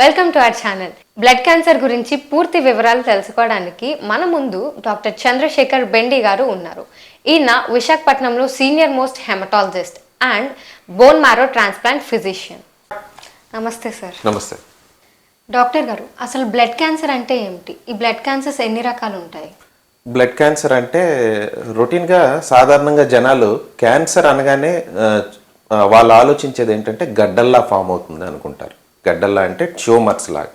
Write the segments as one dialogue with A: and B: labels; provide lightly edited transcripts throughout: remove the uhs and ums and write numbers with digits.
A: Welcome to our channel. Blood cancer గురించి పూర్తి వివరాలు తెలుసుకోవడానికి మన ముందు డాక్టర్ చంద్రశేఖర్ బెండి గారు ఉన్నారు. ఈయన విశాఖపట్నంలో senior most haematologist and bone marrow transplant physician. నమస్తే సార్.
B: నమస్తే
A: డాక్టర్ గారు, అసలు బ్లడ్ క్యాన్సర్ అంటే ఏమిటి? ఈ బ్లడ్ క్యాన్సర్స్ ఎన్ని రకాలు ఉంటాయి?
B: బ్లడ్ క్యాన్సర్ అంటే రొటీన్గా సాధారణంగా జనాలు క్యాన్సర్ అనగానే వాళ్ళు ఆలోచించేది ఏంటంటే గడ్డల్లా ఫామ్ అవుతుంది అనుకుంటారు. గడ్డల్లా అంటే ట్యూమర్స్ లాగా.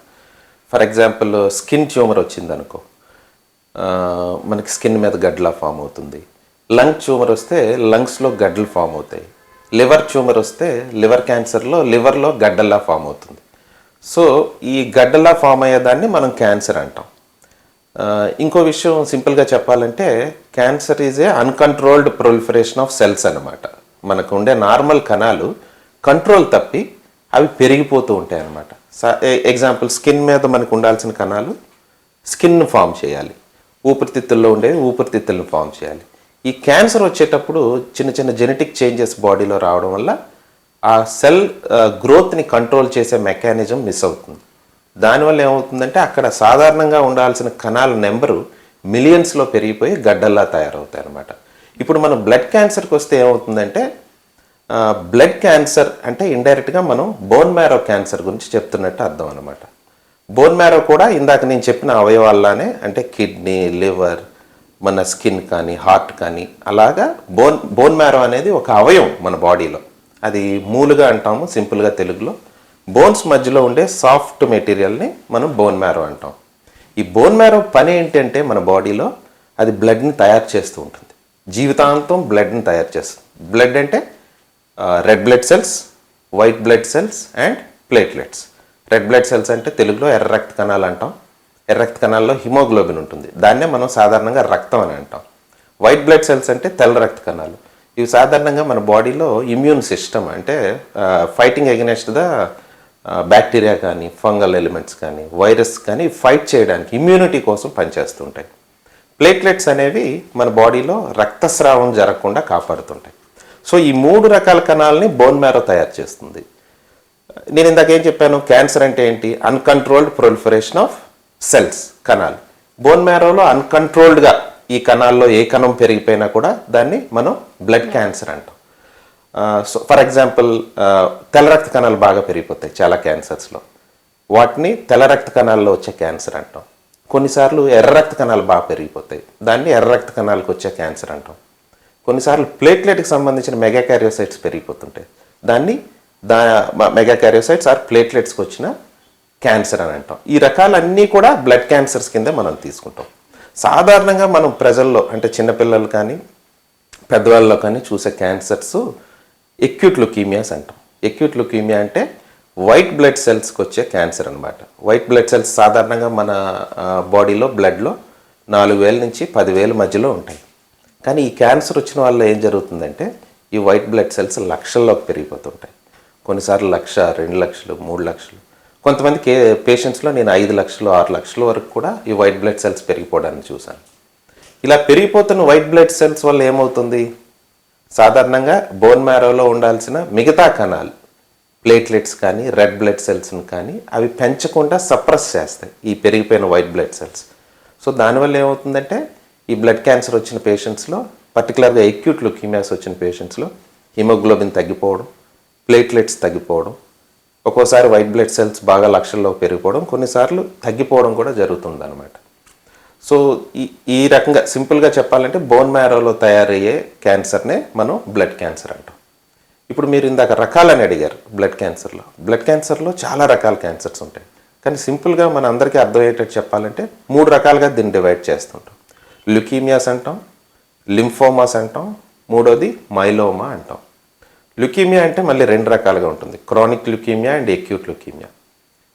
B: ఫర్ ఎగ్జాంపుల్ స్కిన్ ట్యూమర్ వచ్చింది అనుకో, మనకి స్కిన్ మీద గడ్డలా ఫామ్ అవుతుంది. లంగ్ ట్యూమర్ వస్తే లంగ్స్లో గడ్డలు ఫామ్ అవుతాయి. లివర్ ట్యూమర్ వస్తే లివర్ క్యాన్సర్లో లివర్లో గడ్డల్లా ఫామ్ అవుతుంది. సో ఈ గడ్డలా ఫామ్ అయ్యేదాన్ని మనం క్యాన్సర్ అంటాం. ఇంకో విషయం సింపుల్గా చెప్పాలంటే cancer is a uncontrolled proliferation of cells అనమాట. మనకు ఉండే నార్మల్ కణాలు కంట్రోల్ తప్పి అవి పెరిగిపోతూ ఉంటాయి అన్నమాట. ఎగ్జాంపుల్ స్కిన్ మీద మనకు ఉండాల్సిన కణాలు స్కిన్ ఫామ్ చేయాలి, ఊపిరితిత్తుల్లో ఉండేవి ఊపిరితిత్తులను ఫామ్ చేయాలి. ఈ క్యాన్సర్ వచ్చేటప్పుడు చిన్న చిన్న జెనెటిక్ చేంజెస్ బాడీలో రావడం వల్ల ఆ సెల్ గ్రోత్ని కంట్రోల్ చేసే మెకానిజం మిస్ అవుతుంది. దానివల్ల ఏమవుతుందంటే అక్కడ సాధారణంగా ఉండాల్సిన కణాల నెంబరు మిలియన్స్లో పెరిగిపోయి గడ్డల్లా తయారవుతాయి అన్నమాట. ఇప్పుడు మనం బ్లడ్ క్యాన్సర్కి వస్తే ఏమవుతుందంటే బ్లడ్ క్యాన్సర్ అంటే ఇండైరెక్ట్గా మనం బోన్ మ్యారో క్యాన్సర్ గురించి చెప్తున్నట్టు అర్థం అనమాట. బోన్ మ్యారో కూడా ఇందాక నేను చెప్పిన అవయవాల్లానే, అంటే కిడ్నీ, లివర్, మన స్కిన్ కానీ హార్ట్ కానీ అలాగా బోన్ మ్యారో అనేది ఒక అవయవం మన బాడీలో. అది మూలుగా అంటాము సింపుల్గా తెలుగులో. బోన్స్ మధ్యలో ఉండే సాఫ్ట్ మెటీరియల్ని మనం బోన్ మ్యారో అంటాం. ఈ బోన్ మ్యారో పని ఏంటంటే మన బాడీలో అది బ్లడ్ని తయారు చేస్తూ ఉంటుంది. జీవితాంతం బ్లడ్ని తయారు చేస్తుంది. బ్లడ్ అంటే red blood cells, white blood cells and platelets. Red blood cells అంటే తెలుగులో ఎర్ర రక్త కణాలు అంటాం. ఎర్ర రక్త కణాల్లో హిమోగ్లోబిన్ ఉంటుంది, దాన్నే మనం సాధారణంగా రక్తం అని అంటాం. వైట్ బ్లడ్ సెల్స్ అంటే తెల్ల రక్త కణాలు. ఇవి సాధారణంగా మన బాడీలో ఇమ్యూన్ సిస్టమ్, అంటే ఫైటింగ్ అగెనెస్ట్ ద బ్యాక్టీరియా కానీ ఫంగల్ ఎలిమెంట్స్ కానీ వైరస్ కానీ ఫైట్ చేయడానికి ఇమ్యూనిటీ కోసం పనిచేస్తుంటాయి. ప్లేట్లెట్స్ అనేవి మన బాడీలో రక్తస్రావం జరగకుండా కాపాడుతుంటాయి. సో ఈ మూడు రకాల కణాలని బోన్ మ్యారో తయారు చేస్తుంది. నేను ఇందాక ఏం చెప్పాను, క్యాన్సర్ అంటే ఏంటి? అన్కంట్రోల్డ్ ప్రొలిఫరేషన్ ఆఫ్ సెల్స్, కణాలు. బోన్ మ్యారోలో అన్కంట్రోల్డ్గా ఈ కణాల్లో ఏ కణం పెరిగిపోయినా కూడా దాన్ని మనం బ్లడ్ క్యాన్సర్ అంటాం. సో ఫర్ ఎగ్జాంపుల్ తెల్ల రక్త కణాలు బాగా పెరిగిపోతాయి చాలా క్యాన్సర్స్లో, వాటిని తెల్ల రక్త కణాల్లో వచ్చే క్యాన్సర్ అంటాం. కొన్నిసార్లు ఎర్ర రక్త కణాలు బాగా పెరిగిపోతాయి, దాన్ని ఎర్ర రక్త కణాలకు వచ్చే క్యాన్సర్ అంటాం. కొన్నిసార్లు ప్లేట్లెట్కి సంబంధించిన మెగాకారియోసైట్స్ పెరిగిపోతుంటాయి, దాన్ని మెగాకారియోసైట్స్ ఆర్ ప్లేట్లెట్స్కి వచ్చిన క్యాన్సర్ అని అంటాం. ఈ రకాలన్నీ కూడా బ్లడ్ క్యాన్సర్స్ కింద మనం తీసుకుంటాం. సాధారణంగా మనం ప్రజల్లో అంటే చిన్నపిల్లలు కానీ పెద్దవాళ్ళలో కానీ చూసే క్యాన్సర్స్ ఎక్యూట్ లుకీమియాస్ అంటాం. ఎక్యూట్ లుకీమియా అంటే వైట్ బ్లడ్ సెల్స్కి వచ్చే క్యాన్సర్ అనమాట. వైట్ బ్లడ్ సెల్స్ సాధారణంగా మన బాడీలో బ్లడ్లో 4,000 నుంచి 10,000 మధ్యలో ఉంటాయి. కానీ ఈ క్యాన్సర్ వచ్చిన వల్ల ఏం జరుగుతుందంటే ఈ వైట్ బ్లడ్ సెల్స్ లక్షల్లోకి పెరిగిపోతుంటాయి. కొన్నిసార్లు 1,00,000, 2,00,000, 3,00,000, కొంతమంది పేషెంట్స్లో నేను 5 లక్షలు 6 లక్షల వరకు కూడా ఈ వైట్ బ్లడ్ సెల్స్ పెరిగిపోవడాన్ని చూశాను. ఇలా పెరిగిపోతున్న వైట్ బ్లడ్ సెల్స్ వల్ల ఏమవుతుంది? సాధారణంగా బోన్ మ్యారోలో ఉండాల్సిన మిగతా కణాలు, ప్లేట్లెట్స్ కానీ రెడ్ బ్లడ్ సెల్స్ని కానీ అవి పెంచకుండా సప్రెస్ చేస్తాయి ఈ పెరిగిపోయిన వైట్ బ్లడ్ సెల్స్. సో దానివల్ల ఏమవుతుందంటే ఈ బ్లడ్ క్యాన్సర్ వచ్చిన పేషెంట్స్లో, పర్టికులర్గా ఎక్యూట్ లుకీమియాస్ వచ్చిన పేషెంట్స్లో హిమోగ్లోబిన్ తగ్గిపోవడం, ప్లేట్లెట్స్ తగ్గిపోవడం, ఒక్కోసారి వైట్ బ్లడ్ సెల్స్ బాగా లక్షల్లో పెరిగిపోవడం, కొన్నిసార్లు తగ్గిపోవడం కూడా జరుగుతుంది అనమాట. సో ఈ రకంగా సింపుల్గా చెప్పాలంటే బోన్ మ్యారోలో తయారయ్యే క్యాన్సర్నే మనం బ్లడ్ క్యాన్సర్ అంటాం. ఇప్పుడు మీరు ఇందాక రకాలని అడిగారు. బ్లడ్ క్యాన్సర్లో చాలా రకాల క్యాన్సర్స్ ఉంటాయి. కానీ సింపుల్గా మన అందరికీ అర్థమయ్యేటట్టు చెప్పాలంటే 3 రకాలుగా దీన్ని డివైడ్ చేస్తుంటాం. లుకీమియాస్ అంటాం, లింఫోమాస్ అంటాం, మూడోది మైలోమా అంటాం. లుకీమియా అంటే మళ్ళీ 2 రకాలుగా ఉంటుంది, chronic leukaemia and acute leukaemia.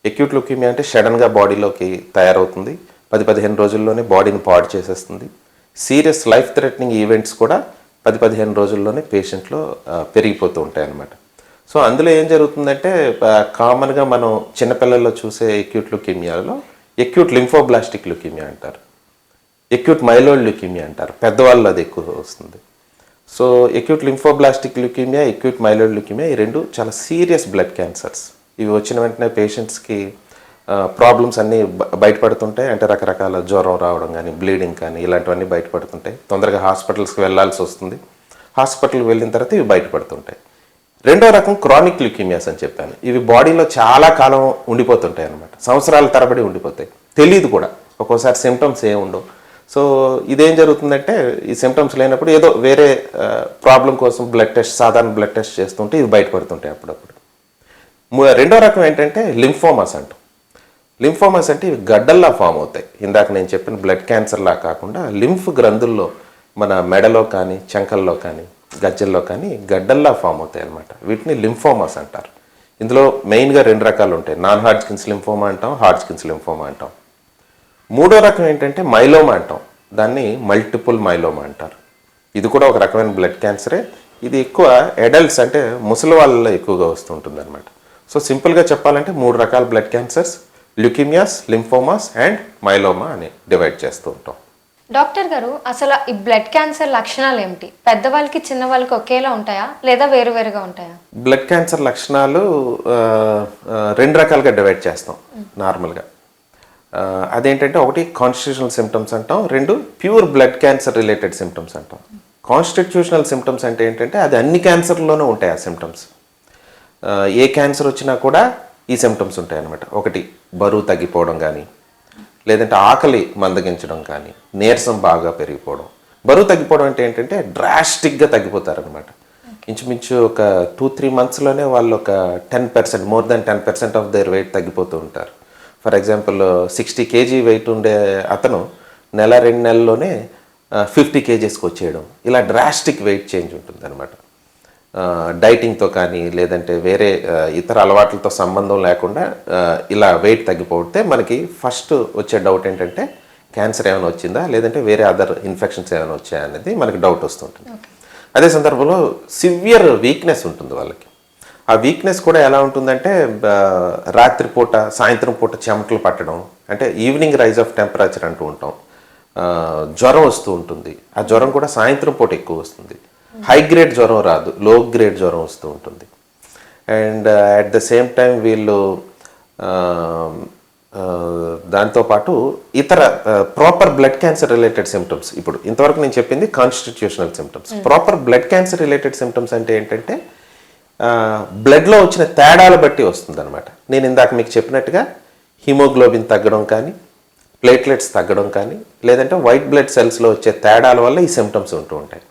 B: Acute leukaemia అంటే సడన్గా బాడీలోకి తయారవుతుంది, 10-15 రోజుల్లోనే బాడీని పాడు చేసేస్తుంది. సీరియస్ లైఫ్ థ్రెటనింగ్ ఈవెంట్స్ కూడా 10-15 రోజుల్లోనే పేషెంట్లో పెరిగిపోతూ ఉంటాయి అన్నమాట. సో అందులో ఏం జరుగుతుందంటే కామన్గా మనం చిన్నపిల్లల్లో చూసే ఎక్యూట్ లుకీమియాలో ఎక్యూట్ లింఫోబ్లాస్టిక్ లుకీమియా అంటారు, ఎక్యూట్ మైలోయిడ్ ల్యూకీమియా అంటారు, పెద్దవాళ్ళు అది ఎక్కువ వస్తుంది. So acute lymphoblastic ల్యూకీమియా, acute myeloid ల్యూకీమియా ఈ రెండు చాలా సీరియస్ బ్లడ్ క్యాన్సర్స్. ఇవి వచ్చిన వెంటనే పేషెంట్స్కి ప్రాబ్లమ్స్ అన్నీ బయటపడుతుంటాయి. అంటే రకరకాల జ్వరం రావడం కానీ, బ్లీడింగ్ కానీ ఇలాంటివన్నీ బయటపడుతుంటాయి. తొందరగా హాస్పిటల్స్కి వెళ్ళాల్సి వస్తుంది. హాస్పిటల్కి వెళ్ళిన తర్వాత ఇవి బయటపడుతుంటాయి. రెండో రకం క్రానిక్ ల్యూకీమియాస్ అని చెప్పాను. ఇవి బాడీలో చాలా కాలం ఉండిపోతుంటాయి అన్నమాట. సంవత్సరాల తరబడి ఉండిపోతాయి. తెలియదు కూడా, ఒక్కోసారి సిమ్టమ్స్ ఏమి ఉండవు. సో ఇదేం జరుగుతుందంటే, ఈ సిమ్టమ్స్ లేనప్పుడు ఏదో వేరే ప్రాబ్లం కోసం సాధారణ బ్లడ్ టెస్ట్ చేస్తుంటే ఇవి బయటపడుతుంటాయి అప్పుడప్పుడు. రెండో రకం ఏంటంటే లింఫోమాస్ అంటాం. లింఫోమాస్ అంటే ఇవి గడ్డల్లా ఫామ్ అవుతాయి. ఇందాక నేను చెప్పిన బ్లడ్ క్యాన్సర్లా కాకుండా లింఫ్ గ్రంథుల్లో మన మెడలో కానీ, చంకల్లో కానీ, గజ్జల్లో కానీ గడ్డల్లా ఫామ్ అవుతాయి అన్నమాట. వీటిని లింఫోమాస్ అంటారు. ఇందులో మెయిన్గా 2 రకాలు ఉంటాయి. నాన్ హాడ్జ్కిన్స్ లింఫోమా అంటాం, హాడ్జ్కిన్స్ లింఫోమా అంటాం. మూడో రకం ఏంటంటే మైలోమా అంటాం. దాన్ని మల్టిపుల్ మైలోమా అంటారు. ఇది కూడా ఒక రకమైన బ్లడ్ క్యాన్సరే. ఇది ఎక్కువ అడల్ట్స్ అంటే ముసలి వాళ్ళలో ఎక్కువగా వస్తుంటుంది అనమాట. సో సింపుల్గా చెప్పాలంటే 3 రకాల blood cancers: ల్యూకీమియాస్, lymphomas and myeloma అని డివైడ్ చేస్తూ ఉంటాం.
A: డాక్టర్ గారు, అసలు ఈ బ్లడ్ క్యాన్సర్ లక్షణాలు ఏమిటి? పెద్దవాళ్ళకి చిన్నవాళ్ళకి ఒకేలా ఉంటాయా లేదా వేరువేరుగా ఉంటాయా?
B: బ్లడ్ క్యాన్సర్ లక్షణాలు 2 రకాలుగా డివైడ్ చేస్తాం నార్మల్గా. అదేంటంటే, ఒకటి కాన్స్టిట్యూషనల్ సిమ్టమ్స్ అంటాం, 2 pure blood cancer related symptoms అంటాం. కాన్స్టిట్యూషనల్ సిమ్టమ్స్ అంటే ఏంటంటే అది అన్ని క్యాన్సర్లోనూ ఉంటాయి ఆ సిమ్టమ్స్. ఏ క్యాన్సర్ వచ్చినా కూడా ఈ సిమ్టమ్స్ ఉంటాయి అన్నమాట. ఒకటి బరువు తగ్గిపోవడం కానీ, లేదంటే ఆకలి మందగించడం కానీ, నీరసం బాగా పెరిగిపోవడం. బరువు తగ్గిపోవడం అంటే ఏంటంటే డ్రాస్టిక్గా తగ్గిపోతారనమాట. ఇంచుమించు ఒక 2-3 మంత్స్లోనే వాళ్ళు ఒక 10%, more than 10% of their weight తగ్గిపోతూ ఉంటారు. ఫర్ ఎగ్జాంపుల్ 60 kg వెయిట్ ఉండే అతను 1-2 నెలల్లోనే 50 kgsకి వచ్చేయడం. ఇలా డ్రాస్టిక్ వెయిట్ చేంజ్ ఉంటుంది అనమాట. డైటింగ్తో కానీ, లేదంటే వేరే ఇతర అలవాట్లతో సంబంధం లేకుండా ఇలా వెయిట్ తగ్గిపోతే మనకి ఫస్ట్ వచ్చే డౌట్ ఏంటంటే క్యాన్సర్ ఏమైనా వచ్చిందా, లేదంటే వేరే అదర్ ఇన్ఫెక్షన్స్ ఏమైనా వచ్చాయా అనేది మనకి డౌట్ వస్తుంటుంది. అదే సందర్భంలో సివియర్ వీక్నెస్ ఉంటుంది వాళ్ళకి. ఆ వీక్నెస్ కూడా ఎలా ఉంటుందంటే, రాత్రిపూట, సాయంత్రం పూట చెమటలు పట్టడం, అంటే ఈవినింగ్ రైజ్ ఆఫ్ టెంపరేచర్ అంటూ ఉంటాం. జ్వరం వస్తూ ఉంటుంది. ఆ జ్వరం కూడా సాయంత్రం పూట ఎక్కువ వస్తుంది. హై గ్రేడ్ జ్వరం రాదు, లో గ్రేడ్ జ్వరం వస్తూ ఉంటుంది. And at the same time వీళ్ళు దాంతోపాటు ఇతర proper blood cancer related symptoms, ఇప్పుడు ఇంతవరకు నేను చెప్పింది constitutional symptoms. Proper blood cancer related symptoms అంటే ఏంటంటే బ్లడ్లో వచ్చిన తేడాలు బట్టి వస్తుంది అనమాట. నేను ఇందాక మీకు చెప్పినట్టుగా హిమోగ్లోబిన్ తగ్గడం కానీ, ప్లేట్లెట్స్ తగ్గడం కానీ, లేదంటే వైట్ బ్లడ్ సెల్స్లో వచ్చే తేడాల వల్ల ఈ సిమ్టమ్స్ ఉంటూ ఉంటాయి.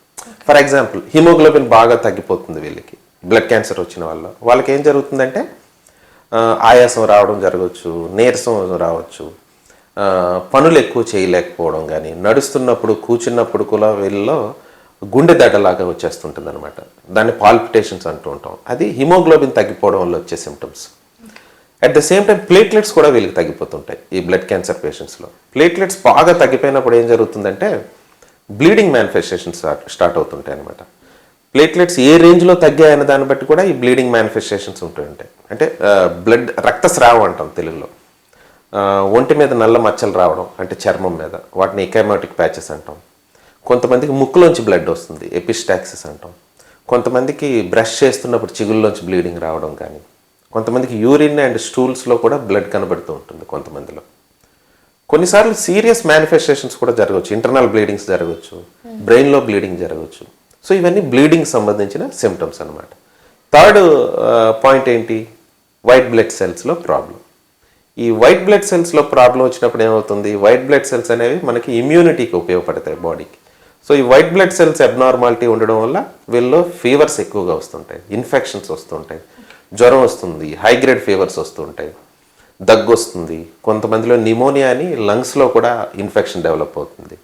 B: ఫర్ ఎగ్జాంపుల్ హిమోగ్లోబిన్ బాగా తగ్గిపోతుంది వీళ్ళకి, బ్లడ్ క్యాన్సర్ వచ్చిన వాళ్ళకి ఏం జరుగుతుందంటే ఆయాసం రావడం జరగవచ్చు, నీరసం రావచ్చు, పనులు ఎక్కువ చేయలేకపోవడం కానీ, నడుస్తున్నప్పుడు కూర్చున్నప్పుడు కూడా వీళ్ళలో గుండె దడలాగా వచ్చేస్తుంటుంది అనమాట. దాన్ని పాల్పిటేషన్స్ అంటూ ఉంటాం. అది హిమోగ్లోబిన్ తగ్గిపోవడం వల్ల వచ్చే symptoms. At the same time platelets కూడా వీళ్ళకి తగ్గిపోతుంటాయి. ఈ బ్లడ్ క్యాన్సర్ పేషెంట్స్లో ప్లేట్లెట్స్ బాగా తగ్గిపోయినప్పుడు ఏం జరుగుతుందంటే బ్లీడింగ్ మేనిఫెస్టేషన్స్ స్టార్ట్ అవుతుంటాయి అనమాట. ప్లేట్లెట్స్ ఏ రేంజ్లో తగ్గాయన్న దాన్ని బట్టి కూడా ఈ బ్లీడింగ్ మేనిఫెస్టేషన్స్ ఉంటుంటాయి. అంటే బ్లడ్ రక్తస్రావం అంటాం తెలుగులో. ఒంటి మీద నల్ల మచ్చలు రావడం, అంటే చర్మం మీద, వాటిని ఎకైమాటిక్ ప్యాచెస్ అంటాం. కొంతమందికి ముక్కులోంచి బ్లడ్ వస్తుంది, ఎపిస్టాక్సిస్ అంటాం. కొంతమందికి బ్రష్ చేస్తున్నప్పుడు చిగుల్లోంచి బ్లీడింగ్ రావడం కానీ, కొంతమందికి యూరిన్ అండ్ స్టూల్స్లో కూడా బ్లడ్ కనబడుతూ ఉంటుంది కొంతమందిలో. కొన్నిసార్లు సీరియస్ మేనిఫెస్టేషన్స్ కూడా జరగవచ్చు, ఇంటర్నల్ బ్లీడింగ్స్ జరగవచ్చు, బ్రెయిన్లో బ్లీడింగ్ జరగవచ్చు. సో ఇవన్నీ బ్లీడింగ్ సంబంధించిన సిమ్టమ్స్ అనమాట. థర్డ్ పాయింట్ ఏంటి? వైట్ బ్లడ్ సెల్స్లో ప్రాబ్లం. ఈ వైట్ బ్లడ్ సెల్స్లో ప్రాబ్లం వచ్చినప్పుడు ఏమవుతుంది? వైట్ బ్లడ్ సెల్స్ అనేవి మనకి ఇమ్యూనిటీకి ఉపయోగపడతాయి బాడీకి. సో ఈ వైట్ బ్లడ్ సెల్స్ అబ్నార్మాలిటీ ఉండడం వల్ల వీళ్ళలో ఫీవర్స్ ఎక్కువగా వస్తుంటాయి, ఇన్ఫెక్షన్స్ వస్తుంటాయి, జ్వరం వస్తుంది, హై గ్రేడ్ ఫీవర్స్ వస్తుంటాయి, దగ్గు వస్తుంది. కొంతమందిలో నిమోనియా అని లంగ్స్లో కూడా ఇన్ఫెక్షన్ డెవలప్ అవుతుంది.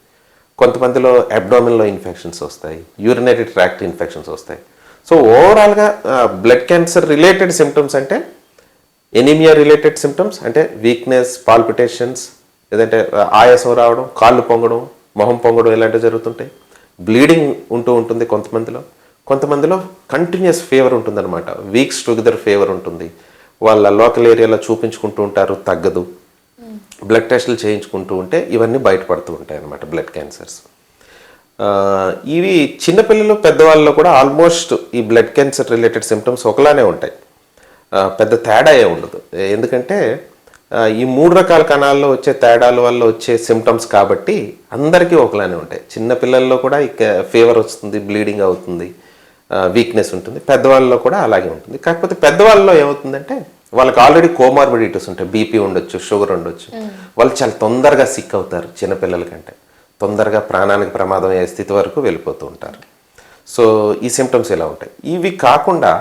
B: కొంతమందిలో అబ్డామిన్లో ఇన్ఫెక్షన్స్ వస్తాయి, యూరినరీ ట్రాక్ట్ ఇన్ఫెక్షన్స్ వస్తాయి. సో ఓవరాల్గా బ్లడ్ క్యాన్సర్ రిలేటెడ్ సిమ్టమ్స్ అంటే ఎనీమియా రిలేటెడ్ సిమ్టమ్స్, అంటే వీక్నెస్, పాల్పిటేషన్స్, లేదంటే ఆయాసం రావడం, కాళ్ళు పొంగడం, మొహం పొంగడం ఇలాంటివి జరుగుతుంటాయి. బ్లీడింగ్ ఉంటూ ఉంటుంది కొంతమందిలో కంటిన్యూస్ ఫీవర్ ఉంటుందన్నమాట. వీక్స్ టుగెదర్ ఫీవర్ ఉంటుంది. వాళ్ళ లోకల్ ఏరియాలో చూపించుకుంటూ ఉంటారు, తగ్గదు. బ్లడ్ టెస్టులు చేయించుకుంటూ ఉంటే ఇవన్నీ బయటపడుతూ ఉంటాయి అన్నమాట బ్లడ్ క్యాన్సర్స్. ఇవి చిన్నపిల్లలు, పెద్దవాళ్ళలో కూడా ఆల్మోస్ట్ ఈ బ్లడ్ క్యాన్సర్ రిలేటెడ్ సిమ్టమ్స్ ఒకలానే ఉంటాయి, పెద్ద తేడా ఏ ఉండదు. ఎందుకంటే ఈ 3 రకాల కణాల్లో వచ్చే తేడాల వల్ల వచ్చే సిమ్టమ్స్ కాబట్టి అందరికీ ఒకలానే ఉంటాయి. చిన్న పిల్లల్లో కూడా ఇక ఫీవర్ వస్తుంది, బ్లీడింగ్ అవుతుంది, వీక్నెస్ ఉంటుంది. పెద్దవాళ్ళలో కూడా అలాగే ఉంటుంది. కాకపోతే పెద్దవాళ్ళలో ఏమవుతుందంటే వాళ్ళకి ఆల్రెడీ కోమార్బిడిటీస్ ఉంటాయి. బీపీ ఉండొచ్చు, షుగర్ ఉండొచ్చు. వాళ్ళు చాలా తొందరగా సిక్ అవుతారు. చిన్నపిల్లల కంటే తొందరగా ప్రాణానికి ప్రమాదం అయ్యే స్థితి వరకు వెళ్ళిపోతూ ఉంటారు. సో ఈ సిమ్టమ్స్ ఇలా ఉంటాయి. ఇవి కాకుండా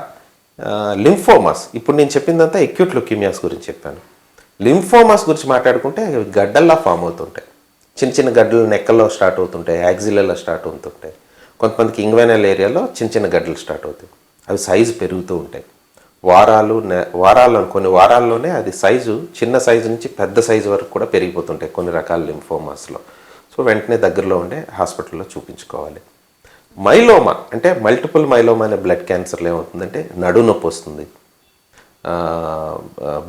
B: లింఫోమాస్, ఇప్పుడు నేను చెప్పిందంతా అక్యూట్ లుకీమియాస్ గురించి చెప్పాను. లింఫోమాస్ గురించి మాట్లాడుకుంటే గడ్డల్లా ఫామ్ అవుతుంటాయి. చిన్న చిన్న గడ్డలు నెక్కల్లో స్టార్ట్ అవుతుంటాయి, యాక్సిలలో స్టార్ట్ అవుతుంటాయి. కొంతమందికి ఇంగ్వెనల్ ఏరియాలో చిన్న చిన్న గడ్డలు స్టార్ట్ అవుతాయి. అవి సైజు పెరుగుతూ ఉంటాయి. కొన్ని వారాల్లోనే అది సైజు చిన్న సైజు నుంచి పెద్ద సైజు వరకు కూడా పెరిగిపోతుంటాయి కొన్ని రకాల లింఫోమాస్లో. సో వెంటనే దగ్గరలో ఉండే హాస్పిటల్లో చూపించుకోవాలి. మైలోమా అంటే మల్టిపుల్ మైలోమా అనే బ్లడ్ క్యాన్సర్లో ఏమవుతుందంటే నడు నొప్పి వస్తుంది,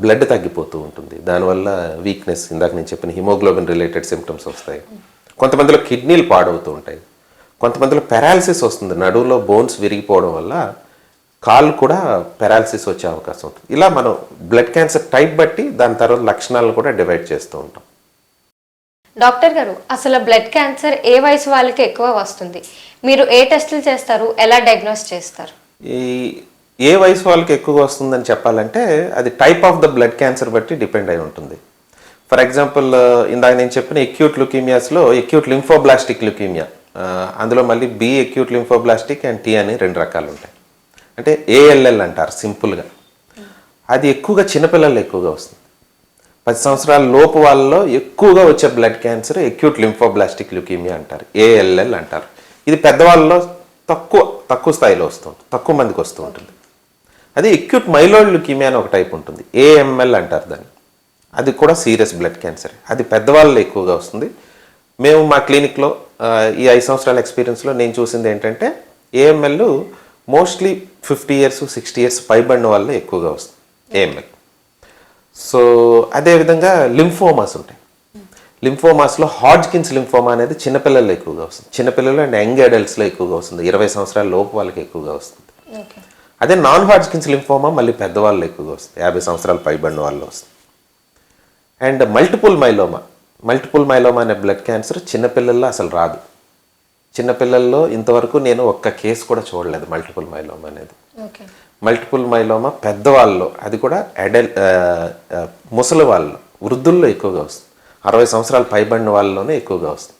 B: బ్లడ్ తగ్గిపోతూ ఉంటుంది. దానివల్ల వీక్నెస్, ఇందాక నేను చెప్పిన హిమోగ్లోబిన్ రిలేటెడ్ సిమ్టమ్స్ వస్తాయి. కొంతమందిలో కిడ్నీలు పాడవుతూ ఉంటాయి. కొంతమందిలో పెరాలసిస్ వస్తుంది. నడువులో బోన్స్ విరిగిపోవడం వల్ల కాళ్ళు కూడా పెరాలసిస్ వచ్చే అవకాశం ఉంటుంది. ఇలా మనం బ్లడ్ క్యాన్సర్ టైప్ బట్టి దాని తర్వాత లక్షణాలను కూడా డివైడ్ చేస్తూ ఉంటాం.
A: డాక్టర్ గారు, అసలు బ్లడ్ క్యాన్సర్ ఏ వయసు వాళ్ళకి ఎక్కువ వస్తుంది? మీరు ఏ టెస్టులు చేస్తారు, ఎలా డయాగ్నోస్ చేస్తారు?
B: ఏ వయసు వాళ్ళకి ఎక్కువగా వస్తుందని చెప్పాలంటే అది type of the blood cancer బట్టి డిపెండ్ అయి ఉంటుంది. ఫర్ ఎగ్జాంపుల్ ఇందాక నేను చెప్పిన అక్యూట్ లుకీమియాస్లో అక్యూట్ లింఫోబ్లాస్టిక్ లుకీమియా, అందులో మళ్ళీ B acute lymphoblastic and T అని 2 రకాలు ఉంటాయి. అంటే ఏఎల్ఎల్ అంటారు సింపుల్గా. అది ఎక్కువగా చిన్నపిల్లల్లో ఎక్కువగా వస్తుంది. 10 సంవత్సరాల లోపు వాళ్ళలో ఎక్కువగా వచ్చే blood cancer acute lymphoblastic leukaemia అంటారు, ఏఎల్ఎల్ అంటారు. ఇది పెద్దవాళ్ళలో తక్కువ స్థాయిలో వస్తుంది, తక్కువ మందికి వస్తూ ఉంటుంది. అది అక్యూట్ మైలోయిడ్ లుకీమియా అని ఒక టైప్ ఉంటుంది, ఏఎంఎల్ అంటారు దాన్ని. అది కూడా సీరియస్ బ్లడ్ క్యాన్సర్. అది పెద్దవాళ్ళలో ఎక్కువగా వస్తుంది. మేము మా క్లినిక్లో ఈ 5 సంవత్సరాల ఎక్స్పీరియన్స్లో నేను చూసింది ఏంటంటే ఏఎంఎల్ మోస్ట్లీ 50 years 60 years పైబడిన వాళ్ళు ఎక్కువగా వస్తుంది ఏఎంఎల్. సో అదేవిధంగా లింఫోమాస్ ఉంటాయి. లింఫోమాస్లో హాడ్జ్కిన్స్ లింఫోమా అనేది చిన్నపిల్లల్లో ఎక్కువగా వస్తుంది. చిన్నపిల్లలు అండ్ యంగ్ అడల్ట్స్లో ఎక్కువగా వస్తుంది. 20 సంవత్సరాల లోపు వాళ్ళకి ఎక్కువగా వస్తుంది. అదే నాన్ హాడ్జ్కిన్స్ లింఫోమా మళ్ళీ పెద్దవాళ్ళు ఎక్కువగా వస్తుంది, 50 సంవత్సరాలు పైబడిన వాళ్ళు వస్తుంది. అండ్ మల్టిపుల్ మైలోమా అనే బ్లడ్ క్యాన్సర్ చిన్నపిల్లల్లో అసలు రాదు. చిన్నపిల్లల్లో ఇంతవరకు నేను ఒక్క కేసు కూడా చూడలేదు మల్టిపుల్ మైలోమా అనేది. మల్టిపుల్ మైలోమా పెద్దవాళ్ళలో, అది కూడా ముసలి వాళ్ళు, వృద్ధుల్లో ఎక్కువగా వస్తుంది. 60 సంవత్సరాలు పైబడిన వాళ్ళలోనే ఎక్కువగా వస్తుంది.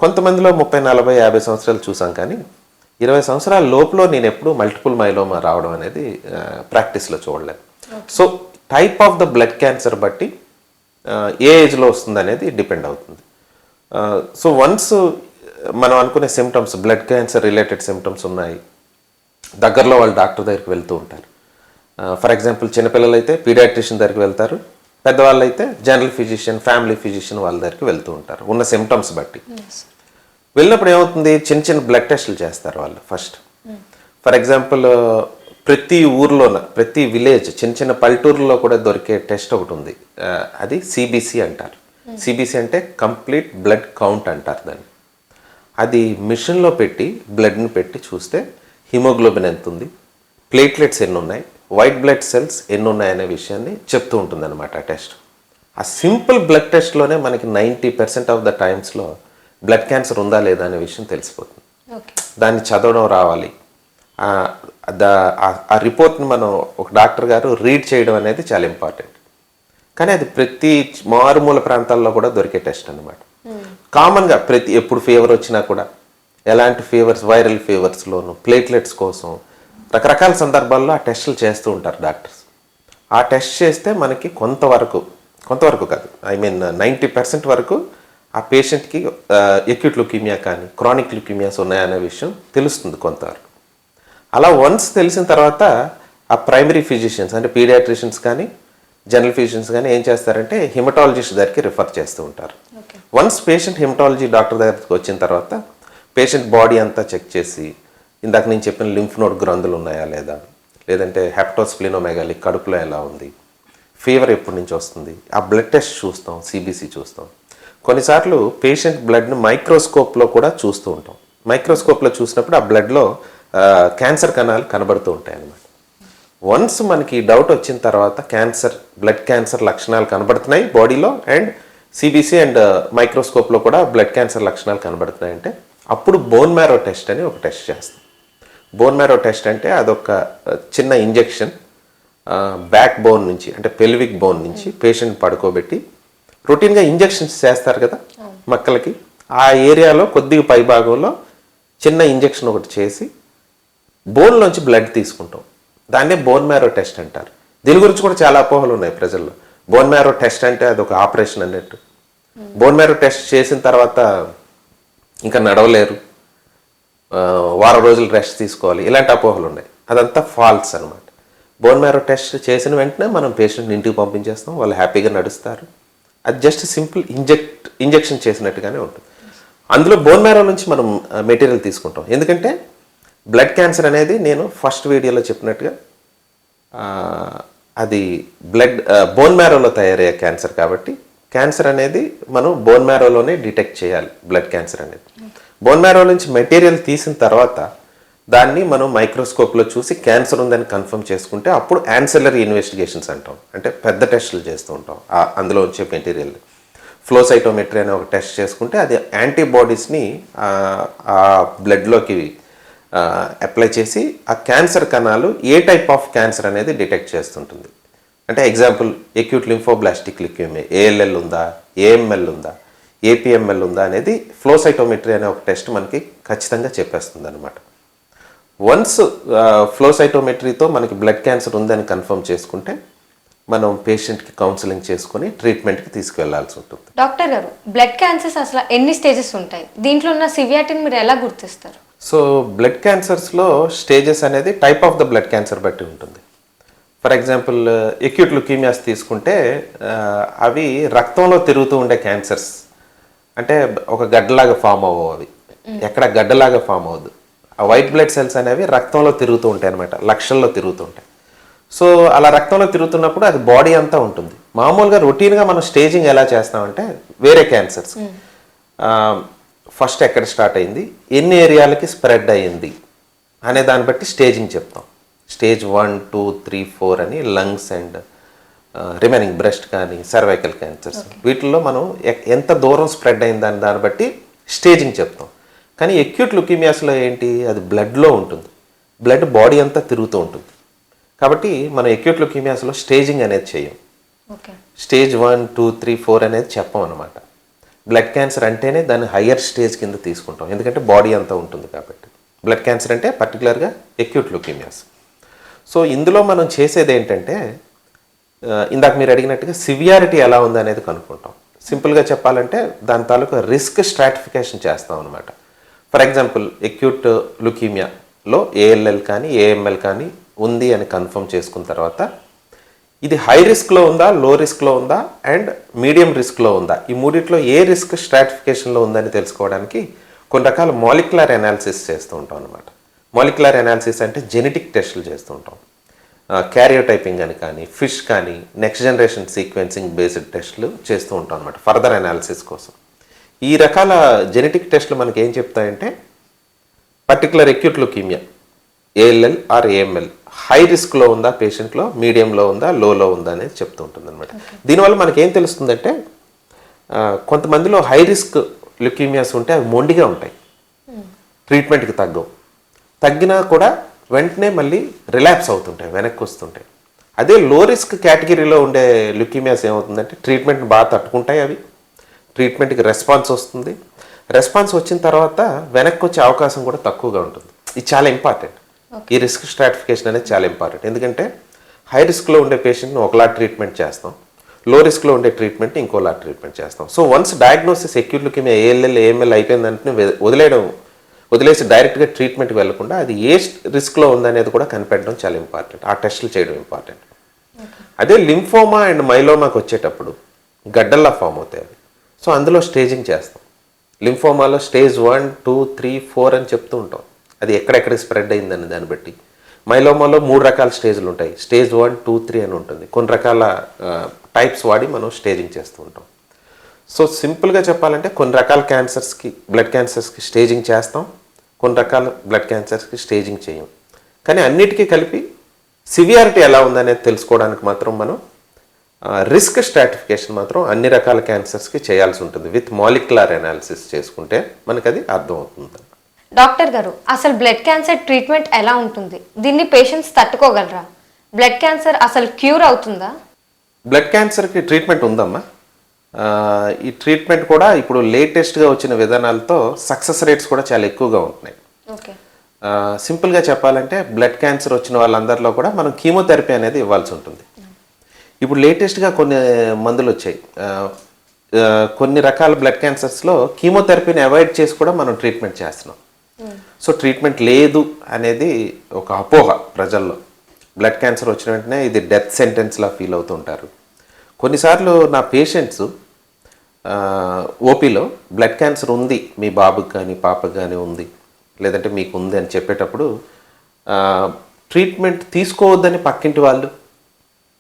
B: కొంతమందిలో 30, 40, 50 సంవత్సరాలు చూసాం, కానీ 20 సంవత్సరాల లోపల నేను ఎప్పుడూ మల్టిపుల్ మైలోమా రావడం అనేది ప్రాక్టీస్లో చూడలేదు. So type of the blood cancer బట్టి ఏ ఏజ్లో వస్తుంది అనేది డిపెండ్ అవుతుంది. సో వన్స్ మనం అనుకునే symptoms, blood cancer related symptoms ఉన్నాయి, దగ్గరలో వాళ్ళు డాక్టర్ దగ్గరికి వెళ్తూ ఉంటారు. ఫర్ ఎగ్జాంపుల్ చిన్నపిల్లలు అయితే పీడియాట్రిషియన్ దగ్గరికి వెళ్తారు, పెద్దవాళ్ళు అయితే జనరల్ ఫిజిషియన్, ఫ్యామిలీ ఫిజిషియన్ వాళ్ళ దగ్గరికి వెళ్తూ ఉంటారు ఉన్న సిమ్టమ్స్ బట్టి. వెళ్ళినప్పుడు ఏమవుతుంది, చిన్న చిన్న బ్లడ్ టెస్టులు చేస్తారు వాళ్ళు ఫస్ట్. ఫర్ ఎగ్జాంపుల్ ప్రతి ఊర్లోన, ప్రతి విలేజ్, చిన్న చిన్న పల్లెటూరులో కూడా దొరికే టెస్ట్ ఒకటి ఉంది, అది సిబిసి అంటారు. సిబిసి అంటే కంప్లీట్ బ్లడ్ కౌంట్ అంటారు దాన్ని. అది మిషన్లో పెట్టి బ్లడ్ని పెట్టి చూస్తే హిమోగ్లోబిన్ ఎంత ఉంది, ప్లేట్లెట్స్ ఎన్ని ఉన్నాయి, వైట్ బ్లడ్ సెల్స్ ఎన్ని ఉన్నాయి అనే విషయాన్ని చెప్తూ ఉంటుంది అనమాట ఆ టెస్ట్. ఆ సింపుల్ బ్లడ్ టెస్ట్లోనే మనకి 90% ఆఫ్ ద టైమ్స్లో బ్లడ్ క్యాన్సర్ ఉందా లేదా అనే విషయం తెలిసిపోతుంది. దాన్ని చదవడం రావాలి. ఆ రిపోర్ట్ని మనం ఒక డాక్టర్ గారు రీడ్ చేయడం అనేది చాలా ఇంపార్టెంట్. కానీ అది ప్రతి మారుమూల ప్రాంతాల్లో కూడా దొరికే టెస్ట్ అనమాట. కామన్గా ఎప్పుడు ఫీవర్ వచ్చినా కూడా, ఎలాంటి ఫీవర్స్, వైరల్ ఫీవర్స్లోను ప్లేట్లెట్స్ కోసం రకరకాల సందర్భాల్లో ఆ టెస్టులు చేస్తూ ఉంటారు డాక్టర్స్. ఆ టెస్ట్ చేస్తే మనకి కొంతవరకు కాదు, 90% వరకు ఆ పేషెంట్కి అక్యూట్ లుకీమియా కానీ క్రానిక్ లుకీమియాస్ ఉన్నాయనే విషయం తెలుస్తుంది కొంతవరకు. అలా వన్స్ తెలిసిన తర్వాత ఆ ప్రైమరీ ఫిజిషియన్స్ అంటే పీడియాట్రిషియన్స్ కానీ జనరల్ ఫిజిషియన్స్ కానీ ఏం చేస్తారంటే హిమటాలజిస్ట్ దగ్గరికి రిఫర్ చేస్తూ ఉంటారు. వన్స్ పేషెంట్ హిమటాలజీ డాక్టర్ దగ్గరికి వచ్చిన తర్వాత పేషెంట్ బాడీ అంతా చెక్ చేసి, ఇందాక నేను చెప్పిన లింఫ్ నోడ్ గ్రంథులు ఉన్నాయా లేదా, లేదంటే హెప్టోస్ప్లినోమెగాలి కడుపులో ఎలా ఉంది, ఫీవర్ ఎప్పటి నుంచి వస్తుంది, ఆ బ్లడ్ టెస్ట్ చూస్తాం, సిబిసి చూస్తాం. కొన్నిసార్లు పేషెంట్ బ్లడ్ని మైక్రోస్కోప్లో కూడా చూస్తూ ఉంటాం. మైక్రోస్కోప్లో చూసినప్పుడు ఆ బ్లడ్లో క్యాన్సర్ కణాలు కనబడుతూ ఉంటాయి అన్నమాట. వన్స్ మనకి డౌట్ వచ్చిన తర్వాత బ్లడ్ క్యాన్సర్ లక్షణాలు కనబడుతున్నాయి బాడీలో, అండ్ సిబిసి అండ్ మైక్రోస్కోప్లో కూడా బ్లడ్ క్యాన్సర్ లక్షణాలు కనబడుతున్నాయి అంటే అప్పుడు బోన్ మ్యారో టెస్ట్ అని ఒక టెస్ట్ చేస్తాం. బోన్ మ్యారో టెస్ట్ అంటే అదొక చిన్న ఇంజెక్షన్ బ్యాక్ బోన్ నుంచి, అంటే పెల్విక్ బోన్ నుంచి పేషెంట్ పడుకోబెట్టి రొటీన్గా ఇంజెక్షన్స్ చేస్తారు కదా మక్కలకి, ఆ ఏరియాలో కొద్దిగా పై భాగంలో చిన్న ఇంజెక్షన్ ఒకటి చేసి బోన్లోంచి బ్లడ్ తీసుకుంటాం. దాన్నే బోన్ మ్యారో టెస్ట్ అంటారు. దీని గురించి కూడా చాలా అపోహలు ఉన్నాయి ప్రజల్లో. బోన్ మ్యారో టెస్ట్ అంటే అదొక ఆపరేషన్ అన్నట్టు. బోన్ మ్యారో టెస్ట్ చేసిన తర్వాత ఇంకా నడవలేరు, వారం రోజులు రెస్ట్ తీసుకోవాలి, ఇలాంటి అపోహలు ఉన్నాయి. అదంతా ఫాల్స్ అనమాట. బోన్ మ్యారో టెస్ట్ చేసిన వెంటనే మనం పేషెంట్ని ఇంటికి పంపించేస్తాం, వాళ్ళు హ్యాపీగా నడుస్తారు. అది జస్ట్ సింపుల్ ఇంజెక్షన్ చేసినట్టుగానే ఉంటుంది. అందులో బోన్ మ్యారో నుంచి మనం మెటీరియల్ తీసుకుంటాం. ఎందుకంటే బ్లడ్ క్యాన్సర్ అనేది నేను ఫస్ట్ వీడియోలో చెప్పినట్టుగా అది బోన్ మ్యారోలో తయారయ్యే క్యాన్సర్ కాబట్టి క్యాన్సర్ అనేది మనం బోన్ మ్యారోలోనే డిటెక్ట్ చేయాలి. బ్లడ్ క్యాన్సర్ అనేది బోన్ మ్యారో నుంచి మెటీరియల్ తీసిన తర్వాత దాన్ని మనం మైక్రోస్కోప్లో చూసి క్యాన్సర్ ఉందని కన్ఫర్మ్ చేసుకుంటే అప్పుడు యాన్సిలరీ ఇన్వెస్టిగేషన్స్ అంటాం. అంటే పెద్ద టెస్టులు చేస్తూ ఉంటాం. అందులో వచ్చే మెటీరియల్ ఫ్లోసైటోమెట్రీ అనే ఒక టెస్ట్ చేసుకుంటే అది యాంటీబాడీస్ని ఆ బ్లడ్లోకి అప్లై చేసి ఆ క్యాన్సర్ కణాలు ఏ టైప్ ఆఫ్ క్యాన్సర్ అనేది డిటెక్ట్ చేస్తుంటుంది. అంటే ఎగ్జాంపుల్ ఎక్యూట్ లింఫోబ్లాస్టిక్ లిక్యూమియా, ఏఎల్ఎల్ ఉందా, ఏఎంఎల్ ఉందా, ఏపీఎంఎల్ ఉందా అనేది ఫ్లోసైటోమెట్రీ అనే ఒక టెస్ట్ మనకి ఖచ్చితంగా చెప్పేస్తుంది అనమాట. వన్స్ ఫ్లోసైటోమెట్రీతో మనకి బ్లడ్ క్యాన్సర్ ఉందని కన్ఫర్మ్ చేసుకుంటే మనం పేషెంట్కి కౌన్సిలింగ్ చేసుకొని ట్రీట్మెంట్కి తీసుకువెళ్లాల్సి ఉంటుంది.
A: డాక్టర్ గారు, బ్లడ్ క్యాన్సర్స్ అసలు ఎన్ని స్టేజెస్ ఉంటాయి? దీంట్లో ఉన్న సివియారిటీని మీరు ఎలా గుర్తిస్తారు?
B: సో బ్లడ్ క్యాన్సర్స్లో స్టేజెస్ అనేది type of the blood cancer బట్టి ఉంటుంది. ఫర్ ఎగ్జాంపుల్ ఎక్యూట్ లుకీమియాస్ తీసుకుంటే అవి రక్తంలో తిరుగుతూ ఉండే క్యాన్సర్స్. అంటే ఒక గడ్డలాగా ఫామ్ అవ్వవు, అవి ఎక్కడ గడ్డలాగా ఫామ్ అవ్వదు. ఆ వైట్ బ్లడ్ సెల్స్ అనేవి రక్తంలో తిరుగుతూ ఉంటాయి అనమాట, లక్షల్లో తిరుగుతూ ఉంటాయి. సో అలా రక్తంలో తిరుగుతున్నప్పుడు అది బాడీ అంతా ఉంటుంది. మామూలుగా రొటీన్గా మనం స్టేజింగ్ ఎలా చేస్తామంటే వేరే క్యాన్సర్స్ ఫస్ట్ ఎక్కడ స్టార్ట్ అయింది, ఎన్ని ఏరియాలకి స్ప్రెడ్ అయ్యింది అనే దాన్ని బట్టి స్టేజింగ్ చెప్తాం. స్టేజ్ 1, 2, 3, 4 అని లంగ్స్ అండ్ రిమైనింగ్ బ్రెస్ట్ కానీ సర్వైకల్ క్యాన్సర్స్, వీటిల్లో మనం ఎంత దూరం స్ప్రెడ్ అయిందని దాన్ని బట్టి స్టేజింగ్ చెప్తాం. కానీ ఎక్యూట్ లుకీమియాస్లో ఏంటి, అది బ్లడ్లో ఉంటుంది, బ్లడ్ బాడీ అంతా తిరుగుతూ ఉంటుంది. కాబట్టి మనం ఎక్యూట్ లుకీమియాస్లో స్టేజింగ్ అనేది చేయం. స్టేజ్ 1, 2, 3, 4 అనేది చెప్పం అనమాట. బ్లడ్ క్యాన్సర్ అంటేనే దాన్ని హయ్యర్ స్టేజ్ కింద తీసుకుంటాం, ఎందుకంటే బాడీ అంతా ఉంటుంది కాబట్టి. బ్లడ్ క్యాన్సర్ అంటే పర్టికులర్గా ఎక్యూట్ లుకీమియాస్. సో ఇందులో మనం చేసేది ఏంటంటే ఇందాక మీరు అడిగినట్టుగా సివియారిటీ ఎలా ఉంది అనేది కనుక్కుంటాం. సింపుల్గా చెప్పాలంటే దాని తాలూకు రిస్క్ స్ట్రాటిఫికేషన్ చేస్తాం అనమాట. ఫర్ ఎగ్జాంపుల్ ఎక్యూట్ లుకీమియాలో ఏఎల్ఎల్ కానీ ఏఎంఎల్ కానీ ఉంది అని కన్ఫర్మ్ చేసుకున్న తర్వాత ఇది హై రిస్క్లో ఉందా, లో రిస్క్లో ఉందా అండ్ మీడియం రిస్క్లో ఉందా, ఈ మూడిట్లో ఏ రిస్క్ స్ట్రాటిఫికేషన్లో ఉందని తెలుసుకోవడానికి కొన్ని రకాల మాలిక్యులర్ అనాలిసిస్ చేస్తూ ఉంటాం అనమాట. మాలిక్యులర్ అనాలిసిస్ అంటే జెనెటిక్ టెస్టులు చేస్తూ ఉంటాం. క్యారియోటైపింగ్ అని కానీ, ఫిష్ కానీ, నెక్స్ట్ జనరేషన్ సీక్వెన్సింగ్ బేస్డ్ టెస్టులు చేస్తూ ఉంటాం అనమాట ఫర్దర్ అనాలిసిస్ కోసం. ఈ రకాల జెనెటిక్ టెస్టులు మనకి ఏం చెప్తాయంటే particular acute leukemia ALL or AML high రిస్క్లో ఉందా పేషెంట్లో, మీడియంలో ఉందా, లోలో ఉందా అనేది చెప్తూ ఉంటుంది అనమాట. దీనివల్ల మనకి ఏం తెలుస్తుందంటే కొంతమందిలో హై రిస్క్ లుకీమియాస్ ఉంటే అవి మొండిగా ఉంటాయి, ట్రీట్మెంట్కి తగ్గినా కూడా వెంటనే మళ్ళీ రిలాప్స్ అవుతుంటాయి, వెనక్కి వస్తుంటాయి. అదే లో రిస్క్ కేటగిరీలో ఉండే లుకీమియాస్ ఏమవుతుందంటే ట్రీట్మెంట్ని బాగా తట్టుకుంటాయి, అవి ట్రీట్మెంట్కి రెస్పాన్స్ వస్తుంది. రెస్పాన్స్ వచ్చిన తర్వాత వెనక్కి వచ్చే అవకాశం కూడా తక్కువగా ఉంటుంది. ఇది చాలా ఇంపార్టెంట్. ఈ రిస్క్ స్ట్రాటిఫికేషన్ అనేది చాలా ఇంపార్టెంట్. ఎందుకంటే హై రిస్క్లో ఉండే పేషెంట్ని ఒకలా ట్రీట్మెంట్ చేస్తాం, లో రిస్క్లో ఉండే ట్రీట్మెంట్ ఇంకోలా ట్రీట్మెంట్ చేస్తాం. So once diagnosis acute leukemia ALL AML అయిపోయిందంటే వదిలేసి డైరెక్ట్గా ట్రీట్మెంట్కి వెళ్లకుండా అది ఏ రిస్క్లో ఉందనేది కూడా కనిపెట్టడం చాలా ఇంపార్టెంట్, ఆ టెస్టులు చేయడం ఇంపార్టెంట్. అదే లింఫోమా అండ్ మైలోమాకి వచ్చేటప్పుడు గడ్డల్లా ఫామ్ అవుతాయి అవి. సో అందులో స్టేజింగ్ చేస్తాం. లింఫోమాలో స్టేజ్ 1, 2, 3, 4 అని చెప్తూ ఉంటాం, అది ఎక్కడెక్కడ స్ప్రెడ్ అయిందని దాన్ని బట్టి. మైలోమాలో 3 రకాల స్టేజ్లు ఉంటాయి, స్టేజ్ 1, 2, 3 అని ఉంటుంది. కొన్ని రకాల టైప్స్ వాడి మనం స్టేజింగ్ చేస్తూ ఉంటాం. సో సింపుల్గా చెప్పాలంటే కొన్ని రకాల క్యాన్సర్స్కి, బ్లడ్ క్యాన్సర్స్కి స్టేజింగ్ చేస్తాం, కొన్ని రకాల బ్లడ్ క్యాన్సర్స్కి స్టేజింగ్ చేయం. కానీ అన్నిటికీ కలిపి సివియారిటీ ఎలా ఉందనేది తెలుసుకోవడానికి మాత్రం మనం రిస్క్ స్ట్రాటిఫికేషన్ మాత్రం అన్ని రకాల క్యాన్సర్స్కి చేయాల్సి ఉంటుంది. విత్ మాలిక్యులర్ అనాలిసిస్ చేసుకుంటే మనకు అది అర్థమవుతుంది.
A: డాక్టర్ గారు, అసలు బ్లడ్ క్యాన్సర్ ట్రీట్మెంట్ ఎలా ఉంటుంది? దీన్ని పేషెంట్స్ తట్టుకోగలరా? బ్లడ్ క్యాన్సర్ అసలు క్యూర్ అవుతుందా?
B: బ్లడ్ క్యాన్సర్కి ట్రీట్మెంట్ ఉందమ్మా. ఈ ట్రీట్మెంట్ కూడా ఇప్పుడు లేటెస్ట్గా వచ్చిన విధానాలతో సక్సెస్ రేట్స్ కూడా చాలా ఎక్కువగా ఉంటున్నాయి.
A: ఓకే.
B: సింపుల్గా చెప్పాలంటే బ్లడ్ క్యాన్సర్ వచ్చిన వాళ్ళందరిలో కూడా మనం కీమోథెరపీ అనేది ఇవ్వాల్సి ఉంటుంది. ఇప్పుడు లేటెస్ట్గా కొన్ని మందులు వచ్చాయి. కొన్ని రకాల బ్లడ్ క్యాన్సర్స్లో కీమోథెరపీని అవాయిడ్ చేసి కూడా మనం ట్రీట్మెంట్ చేస్తున్నాం. సో ట్రీట్మెంట్ లేదు అనేది ఒక అపోహ ప్రజల్లో. బ్లడ్ క్యాన్సర్ వచ్చిన వెంటనే ఇది డెత్ సెంటెన్స్లా ఫీల్ అవుతుంటారు. కొన్నిసార్లు నా పేషెంట్స్ ఓపీలో బ్లడ్ క్యాన్సర్ ఉంది, మీ బాబుకి కానీ పాపకి కానీ ఉంది, లేదంటే మీకు ఉంది అని చెప్పేటప్పుడు ట్రీట్మెంట్ తీసుకోవద్దని పక్కింటి వాళ్ళు,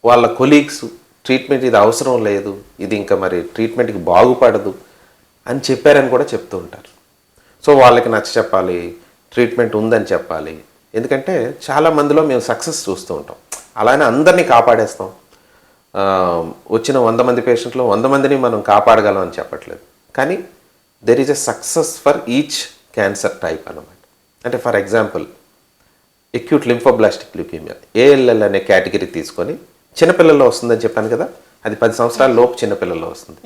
B: వాళ్ళ కొలీగ్స్ ట్రీట్మెంట్ ఇది అవసరం లేదు, ఇది ఇంకా మరి ట్రీట్మెంట్కి బాగుపడదు అని చెప్పారని కూడా చెప్తూ ఉంటారు. సో వాళ్ళకి నచ్చ చెప్పాలి, ట్రీట్మెంట్ ఉందని చెప్పాలి. ఎందుకంటే చాలా మందిలో మేము సక్సెస్ చూస్తూ ఉంటాం. అలానే అందరినీ కాపాడేస్తాం. వచ్చిన 100 మంది పేషెంట్లో 100 మందిని మనం కాపాడగలం అని చెప్పట్లేదు. కానీ there is a success for each cancer type అన్నమాట. అంటే for example acute lymphoblastic leukaemia ALL అనే కేటగిరీ తీసుకొని చిన్నపిల్లల్లో వస్తుందని చెప్పాను కదా, అది 10 సంవత్సరాల లోపు చిన్నపిల్లల్లో వస్తుంది.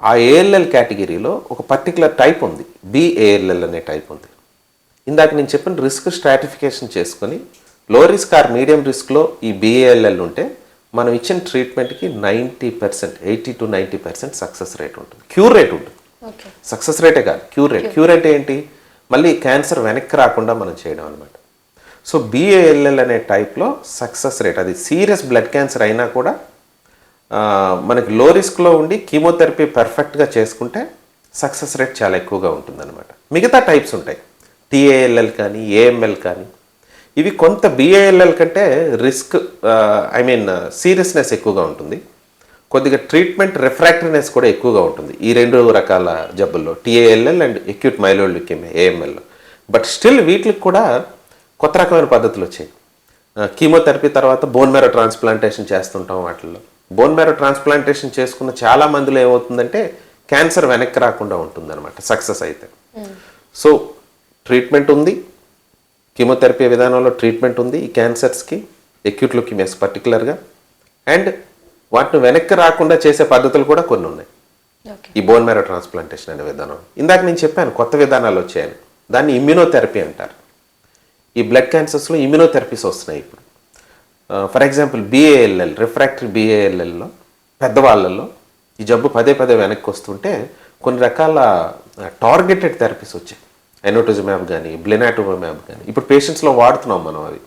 B: ఆ ఏఎల్ఎల్ కేటగిరీలో ఒక పర్టికులర్ టైప్ ఉంది, బిఏఎల్ఎల్ అనే టైప్ ఉంది. ఇందాక నేను చెప్పిన రిస్క్ స్ట్రాటిఫికేషన్ చేసుకొని లో రిస్క్ ఆర్ మీడియం రిస్క్లో ఈ బిఏఎల్ఎల్ ఉంటే మనం ఇచ్చిన ట్రీట్మెంట్కి 90%, 80 to 90% సక్సెస్ రేట్ ఉంటుంది, క్యూర్ రేట్ ఉంటుంది. సక్సెస్ రేటే కాదు, క్యూర్ రేట్. క్యూర్ రేట్ ఏంటి? మళ్ళీ క్యాన్సర్ వెనక్కి రాకుండా మనం చేయడం అనమాట. సో బిఏఎల్ఎల్ అనే టైప్లో సక్సెస్ రేట్, అది సీరియస్ బ్లడ్ క్యాన్సర్ అయినా కూడా మనకి లో రిస్క్లో ఉండి కీమోథెరపీ పర్ఫెక్ట్గా చేసుకుంటే సక్సెస్ రేట్ చాలా ఎక్కువగా ఉంటుందన్నమాట. మిగతా టైప్స్ ఉంటాయి, టీఏఎల్ఎల్ కానీ ఏఎంఎల్ కానీ, ఇవి కొంత బిఏఎల్ఎల్ కంటే రిస్క్ సీరియస్నెస్ ఎక్కువగా ఉంటుంది, కొద్దిగా ట్రీట్మెంట్ రిఫ్రాక్టరీనెస్ కూడా ఎక్కువగా ఉంటుంది ఈ 2 రకాల జబ్బుల్లో, T ALL and acute myeloid leukemia ఏఎంఎల్లో. బట్ స్టిల్ వీటికి కూడా కొత్త రకమైన పద్ధతులు వచ్చాయి. కీమోథెరపీ తర్వాత బోన్ మ్యారో ట్రాన్స్ప్లాంటేషన్ చేస్తుంటాం. వాటిల్లో బోన్ మ్యారో ట్రాన్స్ప్లాంటేషన్ చేసుకున్న చాలా మందిలో ఏమవుతుందంటే క్యాన్సర్ వెనక్కి రాకుండా ఉంటుందన్నమాట సక్సెస్ అయితే. సో ట్రీట్మెంట్ ఉంది, కీమోథెరపీ విధానంలో ట్రీట్మెంట్ ఉంది ఈ క్యాన్సర్స్కి, ఎక్యూట్ ల్యూకేమియాస్ పర్టికులర్గా. అండ్ వాటిని వెనక్కి రాకుండా చేసే పద్ధతులు కూడా కొన్ని ఉన్నాయి ఈ బోన్ మ్యారో ట్రాన్స్ప్లాంటేషన్ అనే విధానం. ఇందాక నేను చెప్పాను కొత్త విధానాలు వచ్చాయని, దాన్ని ఇమ్యూనోథెరపీ అంటారు. ఈ బ్లడ్ క్యాన్సర్స్లో ఇమ్యూనోథెరపీస్ వస్తున్నాయి ఇప్పుడు. ఫర్ ఎగ్జాంపుల్ బిఏఎల్ఎల్, రిఫ్రాక్టరీ బిఏఎల్ఎల్లో పెద్దవాళ్ళల్లో ఈ జబ్బు పదే వెనక్కి వస్తుంటే కొన్ని రకాల టార్గెటెడ్ థెరపీస్ వచ్చాయి. ఎనోటోజుమాబ్ కానీ బ్లెనాటోమాబ్ కానీ ఇప్పుడు పేషెంట్స్లో వాడుతున్నాం మనం. అవి